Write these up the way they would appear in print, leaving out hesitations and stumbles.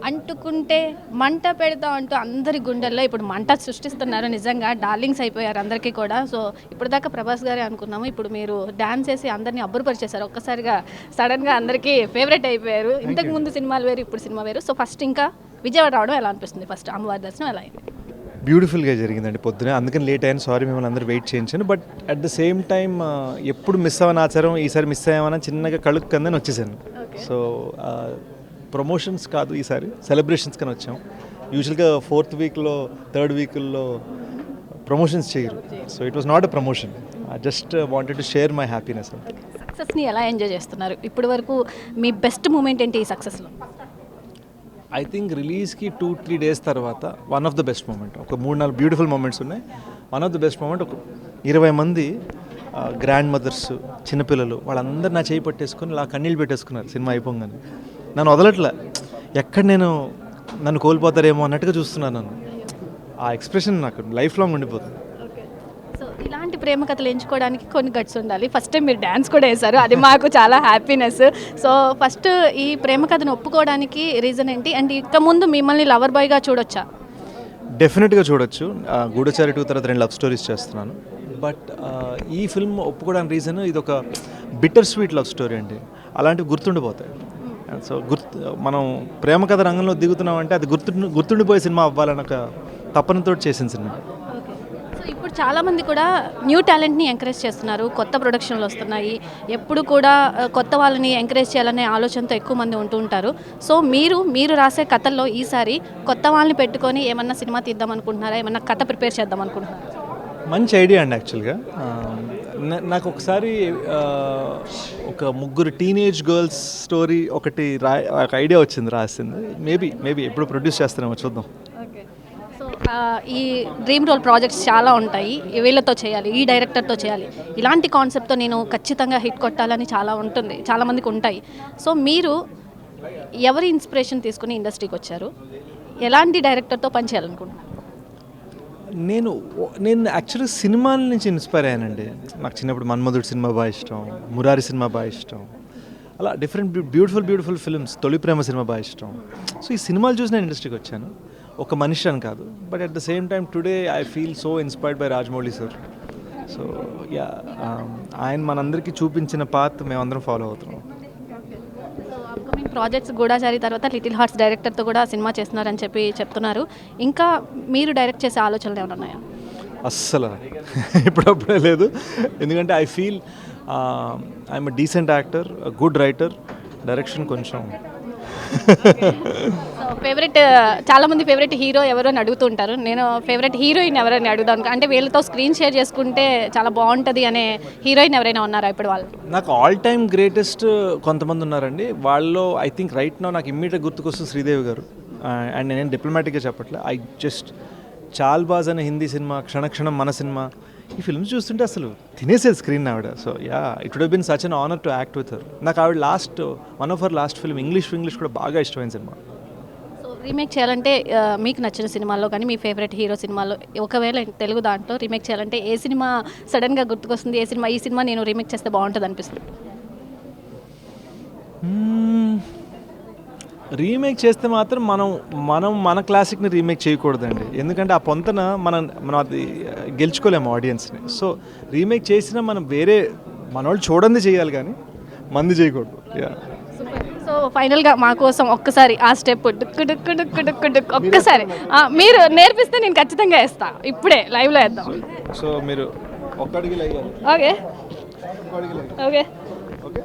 అంటుకుంటే మంట పెడతా అంటూ అందరి గుండెల్లో ఇప్పుడు మంట సృష్టిస్తున్నారు. నిజంగా డార్లింగ్స్ అయిపోయారు అందరికీ కూడా. సో ఇప్పుడు దాకా ప్రభాస్ గారే అనుకున్నాము, ఇప్పుడు మీరు డాన్స్ వేసి అందరినీ అబ్బురపరిచేశారు. ఒక్కసారిగా సడన్గా అందరికీ ఫేవరెట్ అయిపోయారు. ఇంతకు ముందు సినిమాలు వేరు, ఇప్పుడు సినిమా వేరు. సో ఫస్ట్ ఇంకా విజయవాడ రావడం ఎలా అనిపిస్తుంది? ఫస్ట్ అమ్మవారి దర్శనం ఎలా అయింది? బ్యూటిఫుల్గా జరిగిందండి పొద్దున, అందుకని లేట్ అయ్యాను, సారీ మిమ్మల్ని అందరూ వెయిట్ చేయించాను. But at the same time ఎప్పుడు మిస్ అవ్వని ఆచారం ఈసారి మిస్ అయ్యామని చిన్నగా కళుక్కు కందని వచ్చేసాను. సో ప్రమోషన్స్ కాదు, ఈసారి సెలబ్రేషన్స్ కని వచ్చాం. యూజువల్గా 4th వీక్లో 3rd వీక్లో ప్రమోషన్స్ చేయరు. So it was not a promotion, I just wanted to share my happiness. సక్సెస్ని ఎలా ఎంజాయ్ చేస్తున్నారు? ఇప్పటి వరకు మీ బెస్ట్ మూమెంట్ ఏంటి ఈ సక్సెస్లో? ఐ థింక్ రిలీజ్కి 2-3 డేస్ తర్వాత one of the best moment, ఒక 3-4 బ్యూటిఫుల్ మూమెంట్స్ ఉన్నాయి. One of the best moment, ఒక 20 మంది గ్రాండ్ మదర్స్, చిన్నపిల్లలు వాళ్ళందరూ నా చేయి పట్టేసుకొని ఇలా కన్నీళ్ళు పెట్టేసుకున్నారు సినిమా అయిపోగానే. నన్ను వదలట్లే, ఎక్కడ నన్ను కోల్పోతారేమో అన్నట్టుగా చూస్తున్నాను. నన్ను ఆ ఎక్స్ప్రెషన్ నాకు లైఫ్ లాంగ్ ఉండిపోతుంది. సో ఇలాంటి ప్రేమ కథలు ఎంచుకోవడానికి కొన్ని గట్స్ ఉండాలి. ఫస్ట్ టైం మీరు డ్యాన్స్ కూడా వేశారు, అది మాకు చాలా హ్యాపీనెస్. సో ఫస్ట్ ఈ ప్రేమ కథను ఒప్పుకోవడానికి రీజన్ ఏంటి? అండ్ ఇక ముందు మిమ్మల్ని లవర్ బాయ్గా చూడొచ్చా? డెఫినెట్గా చూడొచ్చు. గూఢచారి 2 తర్వాత 2 లవ్ స్టోరీస్ చేస్తున్నాను. బట్ ఈ ఫిల్మ్ ఒప్పుకోవడానికి రీజన్, ఇది ఒక బిట్టర్ స్వీట్ లవ్ స్టోరీ అండి. అలాంటివి గుర్తుండిపోతాయి. సో మనం ప్రేమ కథ రంగంలో దిగుతున్నామంటే అది గుర్తుండిపోయే సినిమా అవ్వాలని ఒక తపనతో చేసిన సినిమా. సో ఇప్పుడు చాలామంది కూడా న్యూ టాలెంట్ని ఎంకరేజ్ చేస్తున్నారు, కొత్త ప్రొడక్షన్లు వస్తున్నాయి, ఎప్పుడు కూడా కొత్త వాళ్ళని ఎంకరేజ్ చేయాలనే ఆలోచనతో ఎక్కువ మంది ఉంటూ ఉంటారు. సో మీరు రాసే కథల్లో ఈసారి కొత్త వాళ్ళని పెట్టుకొని ఏమన్నా సినిమా తీద్దాం అనుకుంటున్నారా? ఏమన్నా కథ ప్రిపేర్ చేద్దాం అనుకుంటున్నారా? మంచి ఐడియా అండి. యాక్చువల్గా నాకు ఒకసారి ఒక 3 టీనేజ్ గర్ల్స్ స్టోరీ ఒకటి ఒక ఐడియా వచ్చింది, రాసింది. మేబీ ఎప్పుడు ప్రొడ్యూస్ చేస్తానేమో, చూద్దాం. సో ఈ డ్రీమ్ రోల్ ప్రాజెక్ట్స్ చాలా ఉంటాయి, వీళ్ళతో చేయాలి, ఈ డైరెక్టర్తో చేయాలి, ఇలాంటి కాన్సెప్ట్తో నేను ఖచ్చితంగా హిట్ కొట్టాలని చాలా ఉంటుంది, చాలామందికి ఉంటాయి. సో మీరు ఎవరి ఇన్స్పిరేషన్ తీసుకుని ఇండస్ట్రీకి వచ్చారు? ఎలాంటి డైరెక్టర్తో పనిచేయాలనుకుంటున్నారు? నేను యాక్చువల్గా సినిమాల నుంచి ఇన్స్పైర్ అయ్యానండి. నాకు చిన్నప్పుడు మన్మధుడు సినిమా బాగా ఇష్టం, మురారి సినిమా బాగా ఇష్టం, అలా డిఫరెంట్ బ్యూటిఫుల్ ఫిల్మ్స్, తొలి ప్రేమ సినిమా బాగా ఇష్టం. సో ఈ సినిమాలు చూసి నేను ఇండస్ట్రీకి వచ్చాను, ఒక మనిషి అని కాదు. But at the same time today I feel so inspired by Rajamouli sir. So ఆయన మనందరికీ చూపించిన పాత్ మేమందరం ఫాలో అవుతున్నాం. అప్కమింగ్ ప్రాజెక్ట్స్ గూఢచారి తర్వాత లిటిల్ హార్ట్స్ డైరెక్టర్తో కూడా సినిమా చేస్తున్నారని చెప్పి చెప్తున్నారు. ఇంకా మీరు డైరెక్ట్ చేసే ఆలోచనలు ఏమైనా ఉన్నాయా? అస్సలు ఇప్పుడప్పుడే లేదు, ఎందుకంటే I feel I'm decent actor, good writer, direction కొంచెం. సో ఫేవరెట్, చాలామంది ఫేవరెట్ హీరో ఎవరు అని అడుగుతుంటారు. నేను ఫేవరెట్ హీరోయిన్ ఎవరని అడుగుతాను, అంటే వీళ్ళతో స్క్రీన్ షేర్ చేసుకుంటే చాలా బాగుంటుంది అనే హీరోయిన్ ఎవరైనా ఉన్నారా ఇప్పుడు? వాళ్ళు నాకు ఆల్ టైమ్ గ్రేటెస్ట్ కొంతమంది ఉన్నారండి. వాళ్ళలో ఐ థింక్ రైట్ నౌ నాకు ఇమ్మీడియట్ గుర్తుకొస్తుంది శ్రీదేవి గారు. అండ్ నేను డిప్లొమాటిక్గా చెప్పట్లే, ఐ జస్ట్ చాల్బాజ్ అనే హిందీ సినిమా, క్షణక్షణం మన సినిమా, ఈ ఫిల్మ్స్ చూస్తుంటే అసలు తినేసేది స్క్రీన్ ఆవిడ. సో మీకు would have been such an honour to act with her. నాకు ఆవిడ one of her last film English కూడా బాగా ఇష్టమైన సినిమా. సో రీమేక్ చేయాలంటే మీకు నచ్చిన సినిమాల్లో కానీ మీ ఫేవరెట్ హీరో సినిమాలో, ఒకవేళ తెలుగు దాంట్లో రీమేక్ చేయాలంటే ఏ సినిమా సడన్గా గుర్తుకొస్తుంది? ఈ సినిమా నేను రీమేక్ చేస్తే బాగుంటుంది అనిపిస్తుంది? రీమేక్ చేస్తే మాత్రం మన క్లాసిక్ని రీమేక్ చేయకూడదండి, ఎందుకంటే ఆ పొంతన మనం అది గెలుచుకోలేము ఆడియన్స్ని. సో రీమేక్ చేసినా మనం వేరే మనోళ్ళు చూడండి చేయాలి, కానీ మంది చేయకూడదు. సో ఫైనల్గా మా కోసం ఒక్కసారి ఆ స్టెప్ డుక్కు డుక్కు డుక్కు డుక్కు డుక్కు ఒక్కసారి మీరు నేర్పిస్తే నేను ఖచ్చితంగా వేస్తా, ఇప్పుడే లైవ్లో వేద్దాం. సో మీరు ఒక్కడికి okay okay okay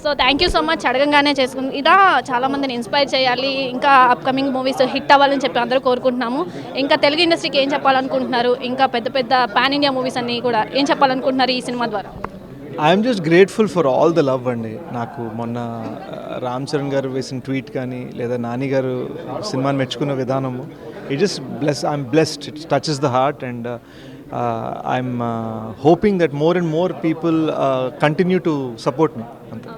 so thank you so much. అడగంగానే చేసుకుంది ఇలా చాలామందిని ఇన్స్పైర్ చేయాలి, ఇంకా అప్కమింగ్ మూవీస్ హిట్ అవ్వాలని చెప్పి అందరూ కోరుకుంటున్నాము. ఇంకా తెలుగు ఇండస్ట్రీకి ఏం చెప్పాలనుకుంటున్నారు? ఇంకా పెద్ద పాన్ ఇండియా మూవీస్ అన్నీ కూడా ఏం చెప్పాలనుకుంటున్నారు ఈ సినిమా ద్వారా? I'm just grateful for all the love అండి. నాకు మొన్న రామ్ చరణ్ గారు వేసిన ట్వీట్ కానీ, లేదా నాని గారు సినిమాని మెచ్చుకున్న విధానము, it just I'm blessed, it touches the heart. And I'm hoping that more and more people continue to support me అంతే.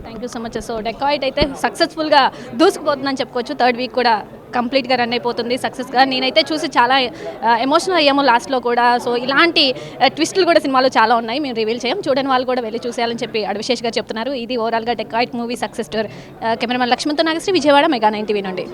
Thank you so much. So Dacoit అయితే సక్సెస్ఫుల్గా దూసుకుపోతుందని చెప్పుకోవచ్చు. థర్డ్ వీక్ కూడా కంప్లీట్గా రన్ అయిపోతుంది సక్సెస్గా. నేనైతే చూసి చాలా ఎమోషనల్ అయ్యాము లాస్ట్లో కూడా. సో ఇలాంటి ట్విస్టులు కూడా సినిమాలో చాలా ఉన్నాయి, మేము రివీల్ చేయం, చూడని వాళ్ళు కూడా వెళ్ళి చూసేయాలని చెప్పి అడ్విశేష్ గారు చెప్తున్నారు. ఇది ఓవరాల్గా Dacoit movie success story. Cameraman లక్ష్మణ్తో నాగశ్రీ, విజయవాడ, మెగా 9 టీవీ నుండి.